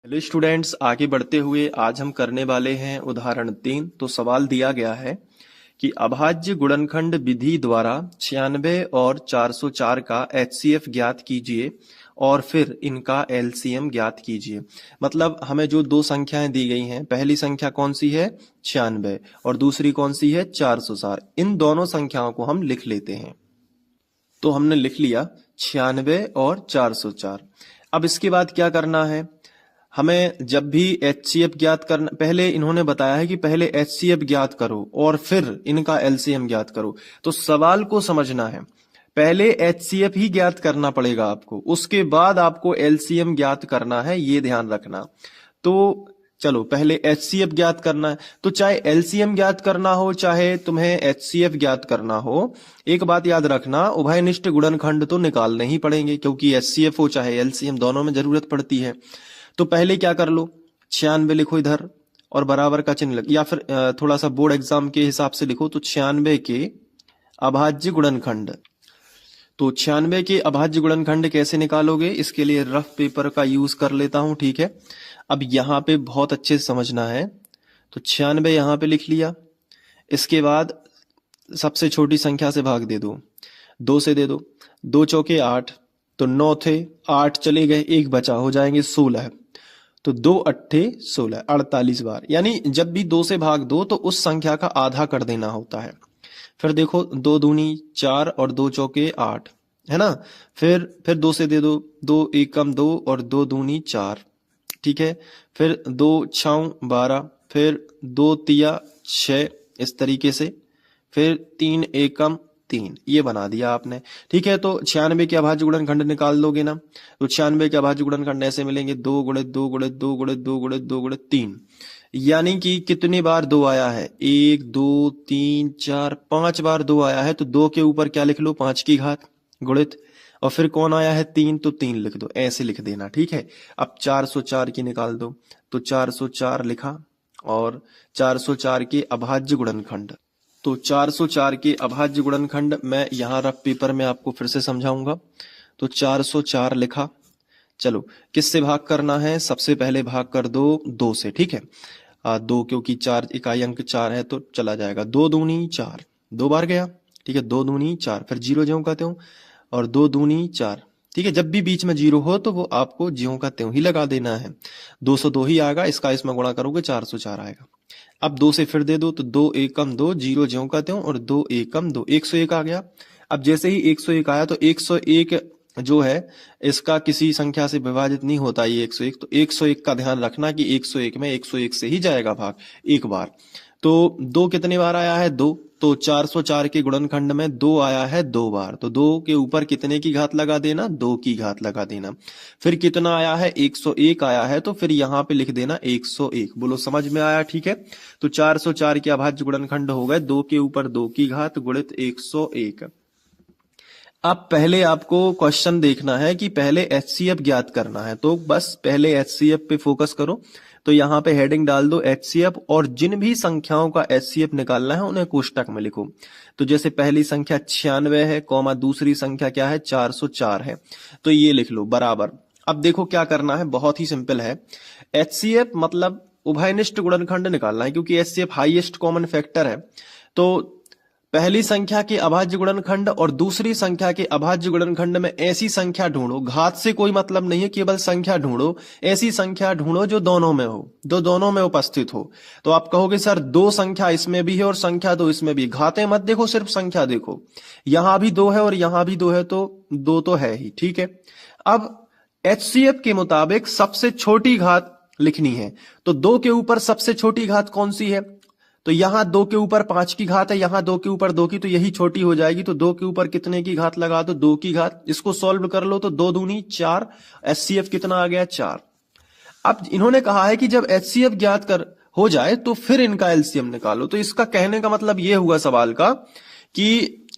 Hello students, आगे बढ़ते हुए आज हम करने वाले हैं उदाहरण 3। तो सवाल दिया गया है कि अभाज्य गुणनखंड विधि द्वारा 96 और 404 का एचसीएफ ज्ञात कीजिए और फिर इनका एलसीएम ज्ञात कीजिए। मतलब हमें जो दो संख्याएं दी गई हैं, पहली संख्या कौन सी है 96 और दूसरी कौन सी है 404। इन दोनों संख्याओं को हम लिख लेते हैं। तो हमने लिख लिया 96 और 404। अब इसके बाद क्या करना है, हमें जब भी एचसीएफ ज्ञात करना, पहले इन्होंने बताया है कि पहले एचसीएफ ज्ञात करो और फिर इनका एलसीएम ज्ञात करो। तो सवाल को समझना है, पहले एचसीएफ ही ज्ञात करना पड़ेगा आपको, उसके बाद आपको एलसीएम ज्ञात करना है, ये ध्यान रखना। तो चलो पहले एचसीएफ ज्ञात करना है, तो चाहे एलसीएम ज्ञात करना हो चाहे तुम्हें एचसीएफ ज्ञात करना हो, एक बात याद रखना, उभयनिष्ठ गुणनखंड तो निकालने ही पड़ेंगे, क्योंकि एचसीएफ हो चाहे एलसीएम दोनों में जरूरत पड़ती है। तो पहले क्या कर लो, 96 लिखो इधर और बराबर का चिन्ह या फिर थोड़ा सा बोर्ड एग्जाम के हिसाब से लिखो, तो 96 के अभाज्य गुणनखंड। तो 96 के अभाज्य गुणनखंड कैसे निकालोगे, इसके लिए रफ पेपर का यूज कर लेता हूं, ठीक है। अब यहाँ पे बहुत अच्छे से समझना है। तो 96 यहाँ पे लिख लिया, इसके बाद सबसे छोटी संख्या से भाग दे दो, 2 से दे दो, 2 चौके 8, तो 9 थे, 8 चले गए, एक बचा, हो जाएंगे 16। तो 2 अट्ठे 16, 48 बार। यानी जब भी 2 से भाग दो तो उस संख्या का आधा कर देना होता है। फिर देखो 2 दूनी 4 और 2 चौके 8, है ना। फिर 2 से दे दो, 2 एकम 2 और 2 दूनी 4, ठीक है। फिर 2 छाऊ 12, फिर 2 तिया 6, इस तरीके से। फिर 3 एकम 3, ये बना दिया आपने, ठीक है। तो 96 के अभाज्य गुणनखंड निकाल लोगे ना, तो 96 के अभाज्य गुणनखंड ऐसे मिलेंगे, 2 गुणित 2 गुणित 2 गुणित 2 गुणित 2 गुणित 3। यानी कि कितनी बार 2 आया है, 1 2 3 4 5 बार 2 आया है। तो 2 के ऊपर क्या लिख लो, 5 की घात गुणित, और फिर कौन आया है 3, तो 3 लिख दो, ऐसे लिख देना, ठीक है। अब 404 की निकाल दो, तो 404 लिखा और 404 के अभाज्य गुणनखंड। तो 404 के अभाज्य गुणनखंड मैं यहाँ रफ पेपर में आपको फिर से समझाऊंगा। तो 404 लिखा, चलो किससे भाग करना है, सबसे पहले भाग कर दो 2 से, ठीक है। 2 क्योंकि 4 इकाई अंक 4 है तो चला जाएगा, 2 दूनी 4, 2 बार गया, ठीक है। 2 दूनी 4, फिर 0 ज्यों का त्यों, और 2 दूनी 4, ठीक है। जब भी बीच में 0 हो तो वो आपको ज्यों का त्यों ही लगा देना है। 202 ही आएगा, इसका इसमें गुणा करोगे 404 आएगा। अब 2 से फिर दे दो, तो 2 एकम 2, 0 ज्यों का त्यों, और 2 एकम 2, 101 आ गया। अब जैसे ही 101 आया तो 101 जो है इसका किसी संख्या से विभाजित नहीं होता ये 101, तो 101 का ध्यान रखना कि 101 में 101 से ही जाएगा भाग एक बार। तो 2 कितने बार आया है, 2, तो 404 के गुणनखंड में 2 आया है 2 बार, तो 2 के ऊपर कितने की घात लगा देना, 2 की घात लगा देना। फिर कितना आया है, 101 आया है, तो फिर यहाँ पे लिख देना 101। बोलो समझ में आया, ठीक है। तो 404 के अभाज्य गुणनखंड हो गए 2 के ऊपर 2 की घात गुणित 101। अब पहले आपको क्वेश्चन देखना है कि पहले एचसीएफ ज्ञात करना है, तो बस पहले एचसीएफ पे फोकस करो। तो यहाँ पे हेडिंग डाल दो एचसीएफ, और जिन भी संख्याओं का एचसीएफ निकालना है उन्हें कोष्टक में लिखो। तो जैसे पहली संख्या 96 है, कॉमा दूसरी संख्या क्या है 404 है, तो ये लिख लो बराबर। अब देखो क्या करना है, बहुत ही सिंपल है। एचसीएफ मतलब उभयनिष्ठ गुणनखंड निकालना है, क्योंकि एचसीएफ हाईएस्ट कॉमन फैक्टर है। तो पहली संख्या के अभाज्य गुणनखंड और दूसरी संख्या के अभाज्य गुणनखंड में ऐसी संख्या ढूंढो, घात से कोई मतलब नहीं है, केवल संख्या ढूंढो, ऐसी संख्या ढूंढो जो दोनों में हो, जो दोनों में उपस्थित हो। तो आप कहोगे सर 2 संख्या इसमें भी है और संख्या 2 इसमें भी, घातें मत देखो, सिर्फ संख्या देखो। यहां भी 2 है और यहां भी 2 है, तो 2 तो है ही, ठीक है। अब एचसीएफ के मुताबिक सबसे छोटी घात लिखनी है, तो 2 के ऊपर सबसे छोटी घात कौन सी है, तो यहां 2 के ऊपर 5 की घात है, यहां 2 के ऊपर 2 की, तो यही छोटी हो जाएगी। तो 2 के ऊपर कितने की घात लगा दो, 2 की घात। इसको सॉल्व कर लो, तो 2 दूनी 4, एचसीएफ कितना आ गया 4। अब इन्होंने कहा है कि जब एचसीएफ ज्ञात कर हो जाए तो फिर इनका एलसीएम निकालो। तो इसका कहने का मतलब ये हुआ सवाल का कि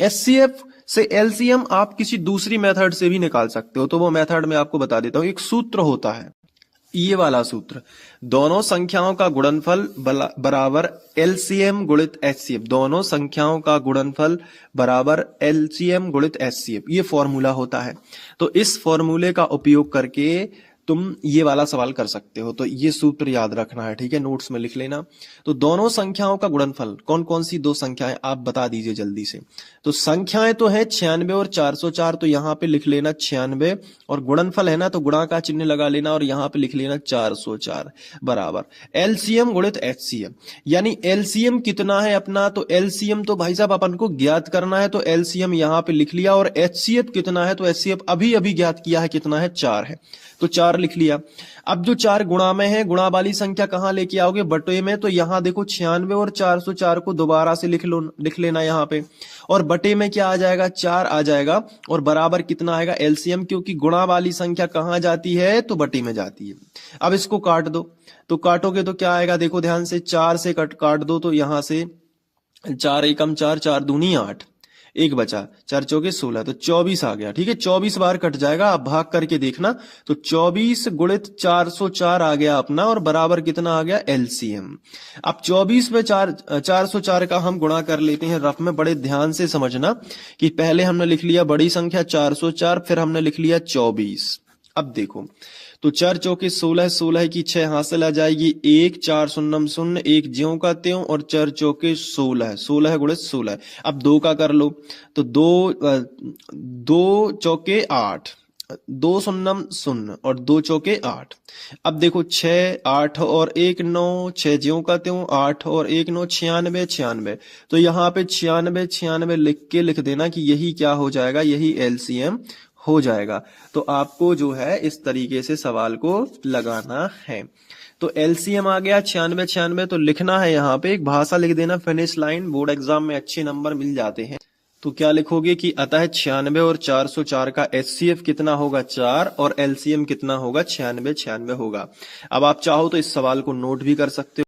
एचसीएफ से एलसीएम आप किसी दूसरी मेथड से भी निकाल सकते हो। तो वो मेथड मैं आपको बता देता हूं, एक सूत्र होता है, ये वाला सूत्र, दोनों संख्याओं का गुणनफल बराबर एलसीएम गुणित एचसीएफ, दोनों संख्याओं का गुणनफल बराबर एलसीएम गुणित एचसीएफ, ये फॉर्मूला होता है। तो इस फॉर्मूले का उपयोग करके तुम ये वाला सवाल कर सकते हो। तो ये सूत्र याद रखना है, ठीक है, नोट्स में लिख लेना। तो दोनों संख्याओं का गुणनफल, कौन कौन सी दो संख्याएं आप बता दीजिए जल्दी से। तो संख्याएं तो है 96 और 404, तो यहाँ पे लिख लेना 96, और गुणनफल है ना तो गुणा का चिन्ह लगा लेना और यहाँ पे लिख लेना 404 बराबर एलसीएम गुणित एचसीएफ। यानी एलसीएम कितना है अपना, तो एलसीएम तो भाई साहब अपन को ज्ञात करना है, तो एलसीएम यहाँ पे लिख लिया। और एचसीएफ कितना है, तो एचसीएफ अभी अभी ज्ञात किया है, कितना है, 4 है, तो 4 लिख लिया। अब जो 4 गुणा में है, गुणा वाली संख्या कहां लेके आओगे, बटे में। तो यहां देखो 96 और 404 को दोबारा से लिख लेना यहाँ पे, और बटे में क्या आ जाएगा, 4 आ जाएगा, और बराबर कितना आएगा, एलसीएम, क्योंकि गुणा वाली संख्या कहां जाती है, तो बटे में जाती है। अब इसको काट दो, तो काटोगे तो क्या आएगा, देखो ध्यान से, 4 से काट दो, तो यहां से 4 एकम 4, 4 दूनी 8, एक बचा, 4 चौके 16, तो 24 आ गया, ठीक है, 24 बार कट जाएगा। आप भाग करके देखना, तो 24 गुणित 404 आ गया अपना, और बराबर कितना आ गया, एलसीएम। अब 24 में 404 का हम गुणा कर लेते हैं रफ में। बड़े ध्यान से समझना कि पहले हमने लिख लिया बड़ी संख्या 404, फिर हमने लिख लिया 24। अब देखो, तो 4 चौके 16, 16 की 6 हासिल आ जाएगी, 1, 4 शून्यम 0, 1 ज्यों का त्यों, और 4 चौके 16, 16 गुणित 16। अब 2 का कर लो, तो 2 चौके 8, 2 शून्यम 0, और 2 चौके 8। अब देखो 6, 8 और 1 9, 6 ज्यों का त्यों, 8 और 1 9, 96, 96। तो यहाँ पे 96, 96 लिख देना कि यही क्या हो जाएगा, यही एलसीएम हो जाएगा। तो आपको जो है इस तरीके से सवाल को लगाना है। तो एलसीएम आ गया 96, 96, तो लिखना है यहाँ पे एक भाषा लिख देना, फिनिश लाइन। बोर्ड एग्जाम में अच्छे नंबर मिल जाते हैं। तो क्या लिखोगे कि अतः 96 और 404 का एचसीएफ कितना होगा, 4, और एलसीएम कितना होगा, 96, 96 होगा। अब आप चाहो तो इस सवाल को नोट भी कर सकते हो।